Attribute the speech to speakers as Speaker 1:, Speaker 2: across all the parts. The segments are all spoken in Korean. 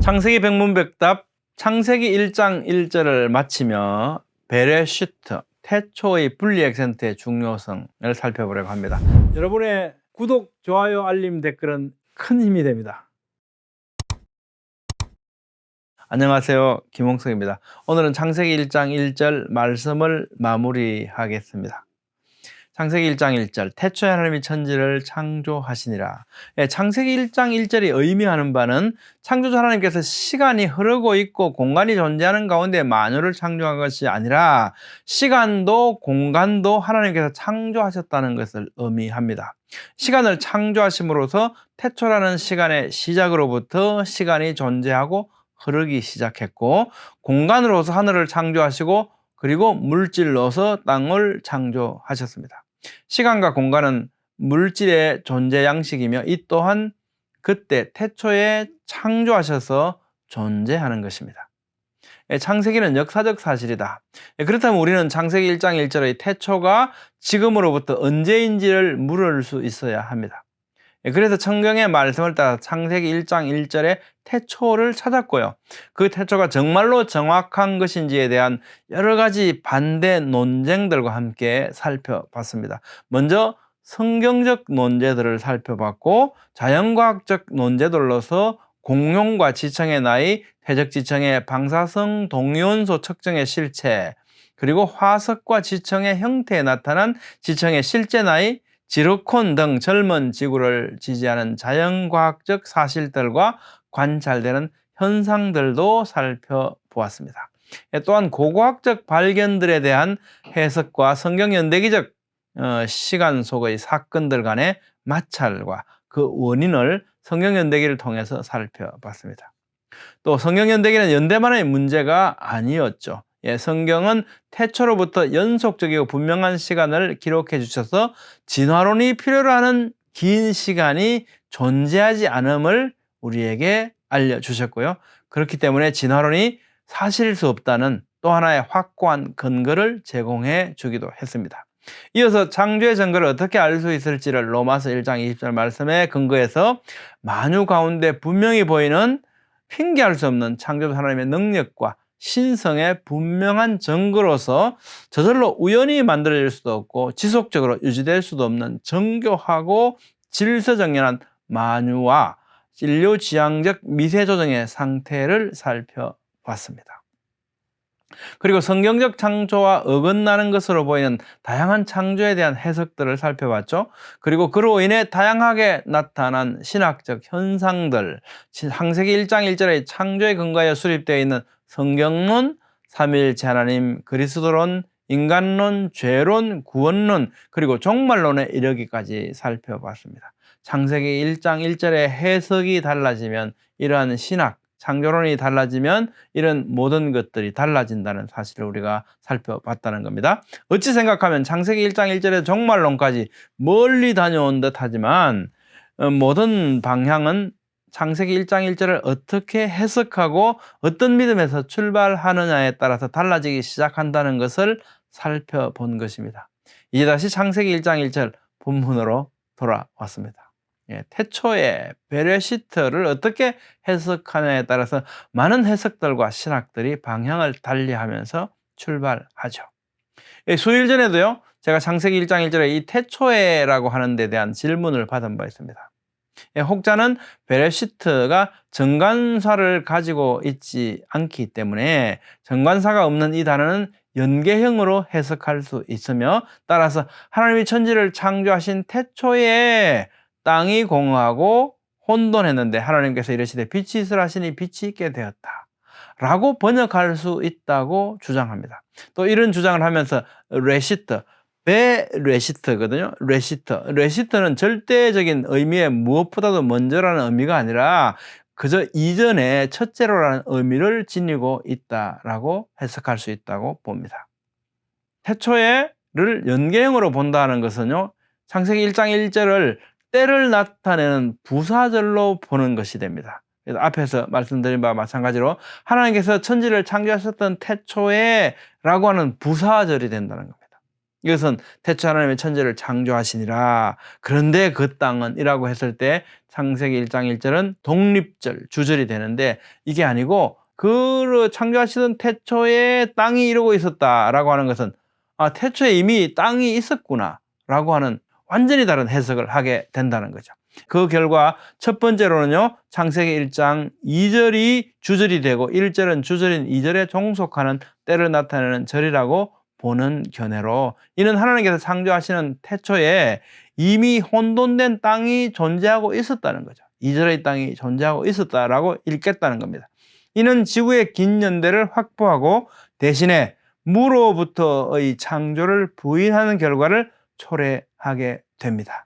Speaker 1: 창세기 백문백답 창세기 1장 1절을 마치며 베레시트, 태초의 분리액센트의 중요성을 살펴보려고 합니다. 여러분의 구독, 좋아요, 알림, 댓글은 큰 힘이 됩니다. 안녕하세요. 김홍석입니다. 오늘은 창세기 1장 1절 말씀을 마무리하겠습니다. 창세기 1장 1절 태초에 하나님이 천지를 창조하시니라. 창세기 1장 1절이 의미하는 바는 창조주 하나님께서 시간이 흐르고 있고 공간이 존재하는 가운데 만유를 창조한 것이 아니라 시간도 공간도 하나님께서 창조하셨다는 것을 의미합니다. 시간을 창조하심으로써 태초라는 시간의 시작으로부터 시간이 존재하고 흐르기 시작했고, 공간으로서 하늘을 창조하시고 그리고 물질로서 땅을 창조하셨습니다. 시간과 공간은 물질의 존재 양식이며 이 또한 그때 태초에 창조하셔서 존재하는 것입니다. 창세기는 역사적 사실이다. 그렇다면 우리는 창세기 1장 1절의 태초가 지금으로부터 언제인지를 물을 수 있어야 합니다. 그래서 성경의 말씀을 따라 창세기 1장 1절에 태초를 찾았고요. 그 태초가 정말로 정확한 것인지에 대한 여러 가지 반대 논쟁들과 함께 살펴봤습니다. 먼저 성경적 논제들을 살펴봤고, 자연과학적 논제들로서 공룡과 지청의 나이, 퇴적 지청의 방사성 동위원소 측정의 실체, 그리고 화석과 지청의 형태에 나타난 지청의 실제 나이, 지르콘 등 젊은 지구를 지지하는 자연과학적 사실들과 관찰되는 현상들도 살펴보았습니다. 또한 고고학적 발견들에 대한 해석과 성경 연대기적 시간 속의 사건들 간의 마찰과 그 원인을 성경 연대기를 통해서 살펴봤습니다. 또 성경 연대기는 연대만의 문제가 아니었죠. 성경은 태초로부터 연속적이고 분명한 시간을 기록해 주셔서 진화론이 필요로 하는 긴 시간이 존재하지 않음을 우리에게 알려주셨고요. 그렇기 때문에 진화론이 사실일 수 없다는 또 하나의 확고한 근거를 제공해 주기도 했습니다. 이어서 창조의 증거를 어떻게 알 수 있을지를 로마서 1장 20절 말씀에 근거해서 만유 가운데 분명히 보이는 핑계할 수 없는 창조주 하나님의 능력과 신성의 분명한 증거로서 저절로 우연히 만들어질 수도 없고 지속적으로 유지될 수도 없는 정교하고 질서정연한 만유와 인류지향적 미세조정의 상태를 살펴봤습니다. 그리고 성경적 창조와 어긋나는 것으로 보이는 다양한 창조에 대한 해석들을 살펴봤죠. 그리고 그로 인해 다양하게 나타난 신학적 현상들, 창세기 1장 1절의 창조에 근거하여 수립되어 있는 성경론, 삼위일체 하나님, 그리스도론, 인간론, 죄론, 구원론, 그리고 종말론에 이르기까지 살펴봤습니다. 창세기 1장 1절의 해석이 달라지면 이러한 신학, 창조론이 달라지면 이런 모든 것들이 달라진다는 사실을 우리가 살펴봤다는 겁니다. 어찌 생각하면 창세기 1장 1절의 종말론까지 멀리 다녀온 듯 하지만 모든 방향은 창세기 1장 1절을 어떻게 해석하고 어떤 믿음에서 출발하느냐에 따라서 달라지기 시작한다는 것을 살펴본 것입니다. 이제 다시 창세기 1장 1절 본문으로 돌아왔습니다. 태초의 베레시트를 어떻게 해석하냐에 따라서 많은 해석들과 신학들이 방향을 달리하면서 출발하죠. 수일 전에도요, 제가 창세기 1장 1절에 이 태초에라고 하는 데 대한 질문을 받은 바 있습니다. 혹자는 베레시트가 정관사를 가지고 있지 않기 때문에 정관사가 없는 이 단어는 연계형으로 해석할 수 있으며, 따라서 하나님이 천지를 창조하신 태초에 땅이 공하고 혼돈했는데 하나님께서 이르시되 빛이 있으라 하시니 빛이 있게 되었다 라고 번역할 수 있다고 주장합니다. 또 이런 주장을 하면서 레시트, 베레시트거든요. 레시트는 절대적인 의미의 무엇보다도 먼저라는 의미가 아니라 그저 이전에 첫째로라는 의미를 지니고 있다라고 해석할 수 있다고 봅니다. 태초에를 연계형으로 본다는 것은요, 창세기 1장 1절을 때를 나타내는 부사절로 보는 것이 됩니다. 그래서 앞에서 말씀드린 바와 마찬가지로 하나님께서 천지를 창조하셨던 태초에 라고 하는 부사절이 된다는 겁니다. 이것은 태초에 하나님의 천지를 창조하시니라. 그런데 그 땅은 이라고 했을 때 창세기 1장 1절은 독립절, 주절이 되는데 이게 아니고 그 창조하시던 태초에 땅이 이루고 있었다라고 하는 것은 태초에 이미 땅이 있었구나라고 하는 완전히 다른 해석을 하게 된다는 거죠. 그 결과 첫 번째로는요, 창세기 1장 2절이 주절이 되고 1절은 주절인 2절에 종속하는 때를 나타내는 절이라고 보는 견해로, 이는 하나님께서 창조하시는 태초에 이미 혼돈된 땅이 존재하고 있었다는 거죠. 2절의 땅이 존재하고 있었다라고 읽겠다는 겁니다. 이는 지구의 긴 연대를 확보하고 대신에 무로부터의 창조를 부인하는 결과를 초래하게 됩니다.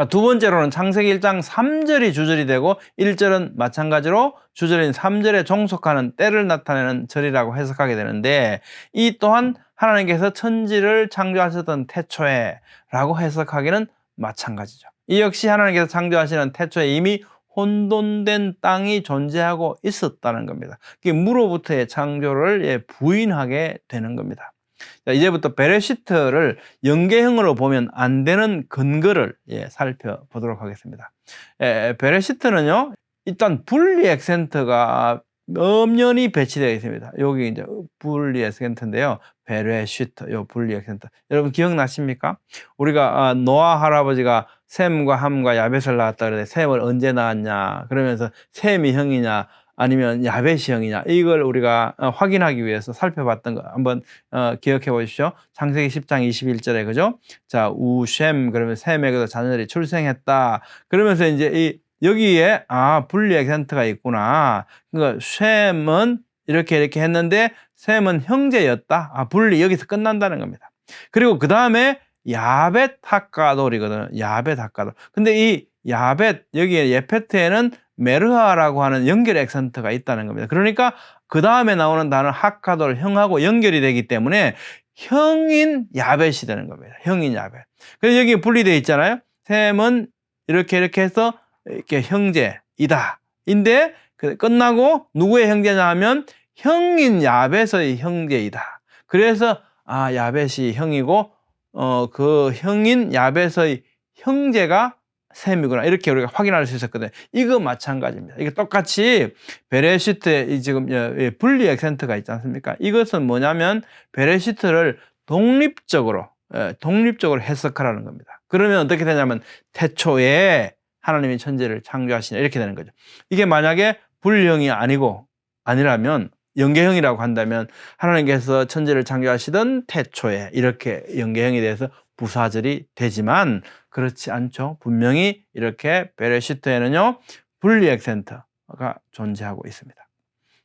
Speaker 1: 두 번째로는 창세기 1장 3절이 주절이 되고 1절은 마찬가지로 주절인 3절에 종속하는 때를 나타내는 절이라고 해석하게 되는데, 이 또한 하나님께서 천지를 창조하셨던 태초에 라고 해석하기는 마찬가지죠. 이 역시 하나님께서 창조하시는 태초에 이미 혼돈된 땅이 존재하고 있었다는 겁니다. 무로부터의 창조를 부인하게 되는 겁니다. 자, 이제부터 베레시트를 연계형으로 보면 안 되는 근거를 살펴보도록 하겠습니다. 베레시트는요, 일단 분리 액센트가 엄연히 배치되어 있습니다. 여기 이제 분리 액센트인데요. 베레시트, 요 분리 액센트. 여러분 기억나십니까? 우리가 노아 할아버지가 셈과 함과 야벳을 낳았다 그러는데 셈을 언제 낳았냐? 그러면서 셈이 형이냐? 아니면 야벳이 형이냐, 이걸 우리가 확인하기 위해서 살펴봤던 거 한번 기억해 보십시오. 창세기 10장 21절에 그죠? 자, 우셈, 그러면 셈에게도 자녀들이 출생했다. 그러면서 이제 여기에 분리 액센트가 있구나. 그러니까 셈은 이렇게 했는데 셈은 형제였다. 분리 여기서 끝난다는 겁니다. 그리고 그 다음에 야벳 학가돌이거든요. 야벳 학가돌. 근데 이 야벳, 여기에 예페트에는 메르하라고 하는 연결 액센트가 있다는 겁니다. 그러니까 그 다음에 나오는 단어 하카돌, 형하고 연결이 되기 때문에 형인 야벳이 되는 겁니다. 형인 야벳. 그래서 여기 분리되어 있잖아요. 셈은 이렇게 해서 이렇게 형제이다. 인데 끝나고 누구의 형제냐 하면 형인 야벳의 형제이다. 그래서 야벳이 형이고 그 형인 야벳의 형제가 셈이구나, 이렇게 우리가 확인할 수 있었거든요. 이거 마찬가지입니다. 이게 똑같이 베레시트에 지금 분리 액센트가 있지 않습니까? 이것은 뭐냐면 베레시트를 독립적으로 해석하라는 겁니다. 그러면 어떻게 되냐면 태초에 하나님이 천지를 창조하시냐, 이렇게 되는 거죠. 이게 만약에 분리형이 아니라면 연계형이라고 한다면 하나님께서 천지를 창조하시던 태초에, 이렇게 연계형에 대해서 부사절이 되지만 그렇지 않죠. 분명히 이렇게 베레시트에는요, 분리 액센트가 존재하고 있습니다.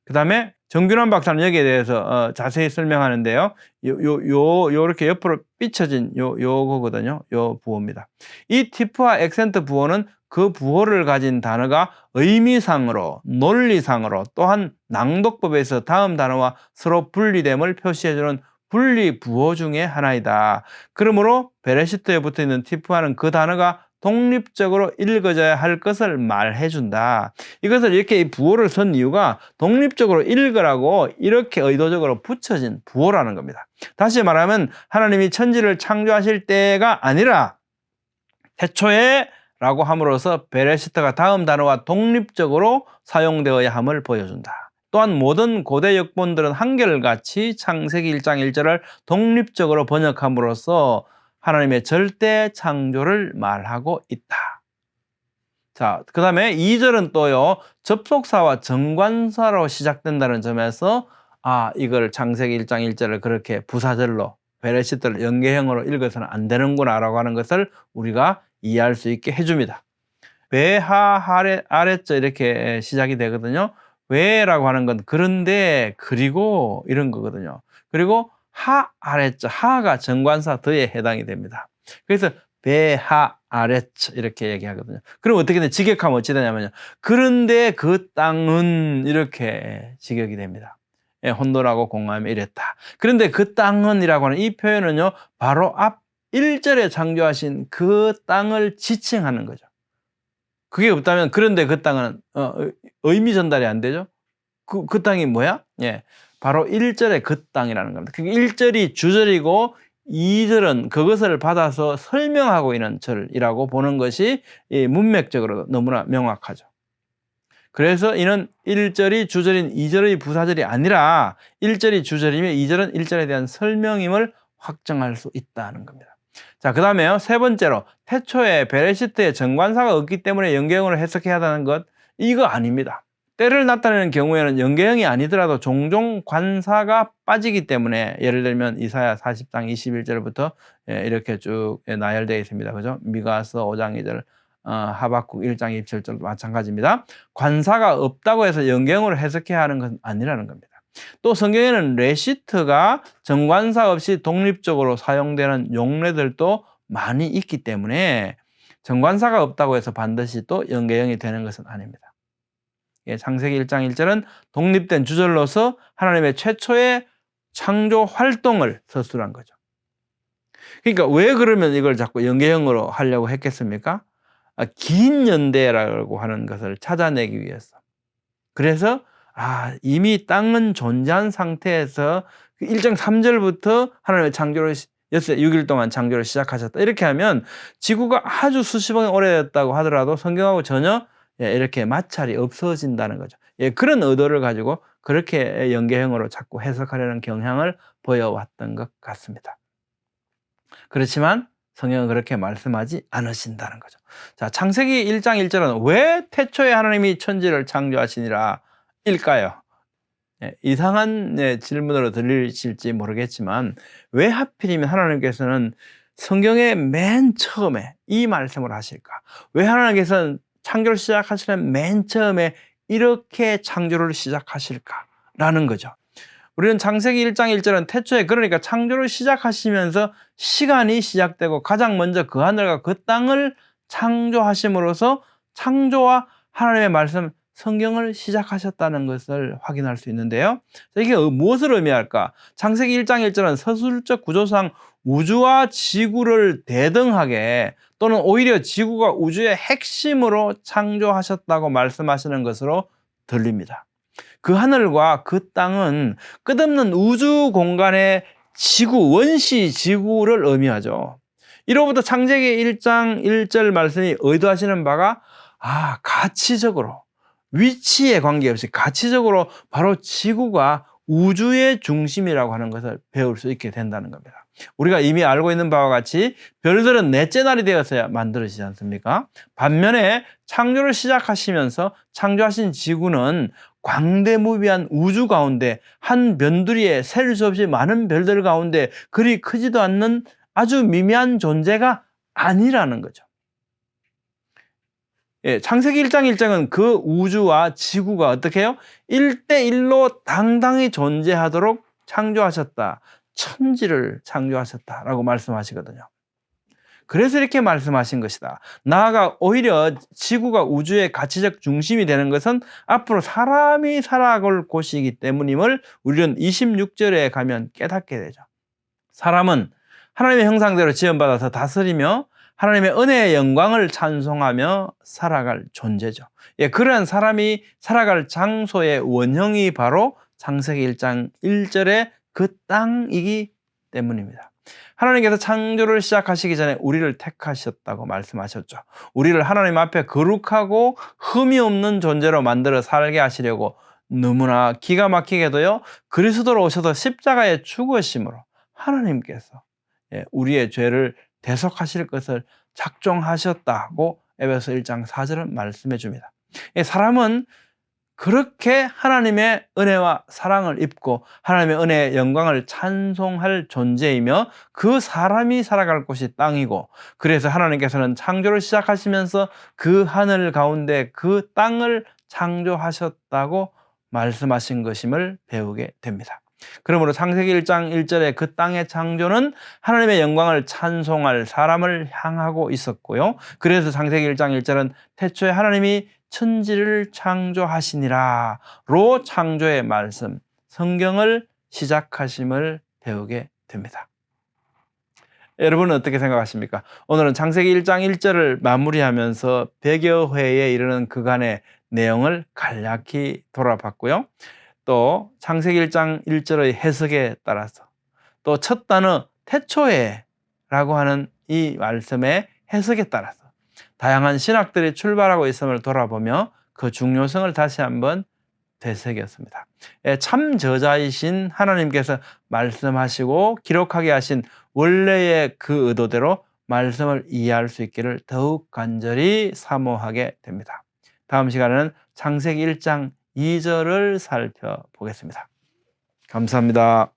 Speaker 1: 그 다음에 정균환 박사는 여기에 대해서 자세히 설명하는데요. 요렇게 옆으로 삐쳐진 요거거든요. 요 부호입니다. 이 티프와 액센트 부호는 그 부호를 가진 단어가 의미상으로, 논리상으로, 또한 낭독법에서 다음 단어와 서로 분리됨을 표시해주는 분리 부호 중에 하나이다. 그러므로 베레시트에 붙어있는 티프와는 그 단어가 독립적으로 읽어져야 할 것을 말해준다. 이것을 이렇게 이 부호를 쓴 이유가 독립적으로 읽으라고 이렇게 의도적으로 붙여진 부호라는 겁니다. 다시 말하면 하나님이 천지를 창조하실 때가 아니라 태초에 라고 함으로써 베레시트가 다음 단어와 독립적으로 사용되어야 함을 보여준다. 또한 모든 고대 역본들은 한결같이 창세기 1장 1절을 독립적으로 번역함으로써 하나님의 절대 창조를 말하고 있다. 자, 그 다음에 2절은 또요, 접속사와 정관사로 시작된다는 점에서 이걸 창세기 1장 1절을 그렇게 부사절로 베레시트를 연계형으로 읽어서는 안 되는구나 라고 하는 것을 우리가 이해할 수 있게 해줍니다. 외하 아래자 이렇게 시작이 되거든요. 왜라고 하는 건 그런데, 그리고 이런 거거든요. 그리고 하 아래자, 하가 정관사 더에 해당이 됩니다. 그래서 배하 아래자 이렇게 얘기하거든요. 그럼 어떻게 돼? 직역하면 어찌 되냐면요, 그런데 그 땅은 이렇게 직역이 됩니다. 혼돈하고 공허하며 이랬다. 그런데 그 땅은 이라고 하는 이 표현은요, 바로 앞 1절에 창조하신 그 땅을 지칭하는 거죠. 그게 없다면, 그런데 그 땅은 의미 전달이 안 되죠. 그 땅이 뭐야? 바로 1절의 그 땅이라는 겁니다. 그게 1절이 주절이고 2절은 그것을 받아서 설명하고 있는 절이라고 보는 것이 문맥적으로 너무나 명확하죠. 그래서 이는 1절이 주절인 2절의 부사절이 아니라 1절이 주절이며 2절은 1절에 대한 설명임을 확정할 수 있다는 겁니다. 자, 그 다음에요. 세 번째로 태초에 베레시트에 정관사가 없기 때문에 연계형으로 해석해야 한다는 것, 이거 아닙니다. 때를 나타내는 경우에는 연계형이 아니더라도 종종 관사가 빠지기 때문에, 예를 들면 이사야 40장 21절부터 이렇게 쭉 나열되어 있습니다. 그죠? 미가서 5장 2절, 하박국 1장 27절도 마찬가지입니다. 관사가 없다고 해서 연계형으로 해석해야 하는 것은 아니라는 겁니다. 또 성경에는 레시트가 정관사 없이 독립적으로 사용되는 용례들도 많이 있기 때문에 정관사가 없다고 해서 반드시 또 연계형이 되는 것은 아닙니다. 창세기 1장 1절은 독립된 주절로서 하나님의 최초의 창조 활동을 서술한 거죠. 그러니까 왜 그러면 이걸 자꾸 연계형으로 하려고 했겠습니까? 긴 연대라고 하는 것을 찾아내기 위해서. 그래서 이미 땅은 존재한 상태에서 1장 3절부터 하나님의 창조를 6일 동안 창조를 시작하셨다. 이렇게 하면 지구가 아주 수십억 년 오래됐다고 하더라도 성경하고 전혀 이렇게 마찰이 없어진다는 거죠. 그런 의도를 가지고 그렇게 연계형으로 자꾸 해석하려는 경향을 보여왔던 것 같습니다. 그렇지만 성경은 그렇게 말씀하지 않으신다는 거죠. 자, 창세기 1장 1절은 왜 태초에 하나님이 천지를 창조하시니라 일까요? 이상한 질문으로 들리실지 모르겠지만 왜 하필이면 하나님께서는 성경의 맨 처음에 이 말씀을 하실까? 왜 하나님께서는 창조를 시작하시는 맨 처음에 이렇게 창조를 시작하실까라는 거죠. 우리는 창세기 1장 1절은 태초에, 그러니까 창조를 시작하시면서 시간이 시작되고 가장 먼저 그 하늘과 그 땅을 창조하심으로써 창조와 하나님의 말씀, 성경을 시작하셨다는 것을 확인할 수 있는데요. 이게 무엇을 의미할까? 창세기 1장 1절은 서술적 구조상 우주와 지구를 대등하게, 또는 오히려 지구가 우주의 핵심으로 창조하셨다고 말씀하시는 것으로 들립니다. 그 하늘과 그 땅은 끝없는 우주 공간의 지구, 원시 지구를 의미하죠. 이로부터 창세기 1장 1절 말씀이 의도하시는 바가 가치적으로, 위치에 관계없이 가치적으로 바로 지구가 우주의 중심이라고 하는 것을 배울 수 있게 된다는 겁니다. 우리가 이미 알고 있는 바와 같이 별들은 넷째 날이 되었어야 만들어지지 않습니까? 반면에 창조를 시작하시면서 창조하신 지구는 광대무비한 우주 가운데 한 변두리에 셀 수 없이 많은 별들 가운데 그리 크지도 않는 아주 미미한 존재가 아니라는 거죠. 창세기 1장 1장은 그 우주와 지구가 어떻게 해요? 1대1로 당당히 존재하도록 창조하셨다. 천지를 창조하셨다라고 말씀하시거든요. 그래서 이렇게 말씀하신 것이다. 나아가 오히려 지구가 우주의 가치적 중심이 되는 것은 앞으로 사람이 살아갈 곳이기 때문임을 우리는 26절에 가면 깨닫게 되죠. 사람은 하나님의 형상대로 지음받아서 다스리며 하나님의 은혜의 영광을 찬송하며 살아갈 존재죠. 그러한 사람이 살아갈 장소의 원형이 바로 창세기 1장 1절의 그 땅이기 때문입니다. 하나님께서 창조를 시작하시기 전에 우리를 택하셨다고 말씀하셨죠. 우리를 하나님 앞에 거룩하고 흠이 없는 존재로 만들어 살게 하시려고 너무나 기가 막히게도요, 그리스도로 오셔서 십자가에 죽으심으로 하나님께서 우리의 죄를 대속하실 것을 작정하셨다고 에베소 1장 4절은 말씀해 줍니다. 사람은 그렇게 하나님의 은혜와 사랑을 입고 하나님의 은혜의 영광을 찬송할 존재이며 그 사람이 살아갈 곳이 땅이고, 그래서 하나님께서는 창조를 시작하시면서 그 하늘 가운데 그 땅을 창조하셨다고 말씀하신 것임을 배우게 됩니다. 그러므로 창세기 1장 1절의 그 땅의 창조는 하나님의 영광을 찬송할 사람을 향하고 있었고요. 그래서 창세기 1장 1절은 태초에 하나님이 천지를 창조하시니라 로 창조의 말씀, 성경을 시작하심을 배우게 됩니다. 여러분은 어떻게 생각하십니까? 오늘은 창세기 1장 1절을 마무리하면서 100여 회에 이르는 그간의 내용을 간략히 돌아봤고요. 또 창세기 1장 1절의 해석에 따라서 또 첫 단어 태초에라고 하는 이 말씀의 해석에 따라서 다양한 신학들이 출발하고 있음을 돌아보며 그 중요성을 다시 한번 되새겼습니다. 참 저자이신 하나님께서 말씀하시고 기록하게 하신 원래의 그 의도대로 말씀을 이해할 수 있기를 더욱 간절히 사모하게 됩니다. 다음 시간에는 창세기 1장 2절을 살펴보겠습니다. 감사합니다.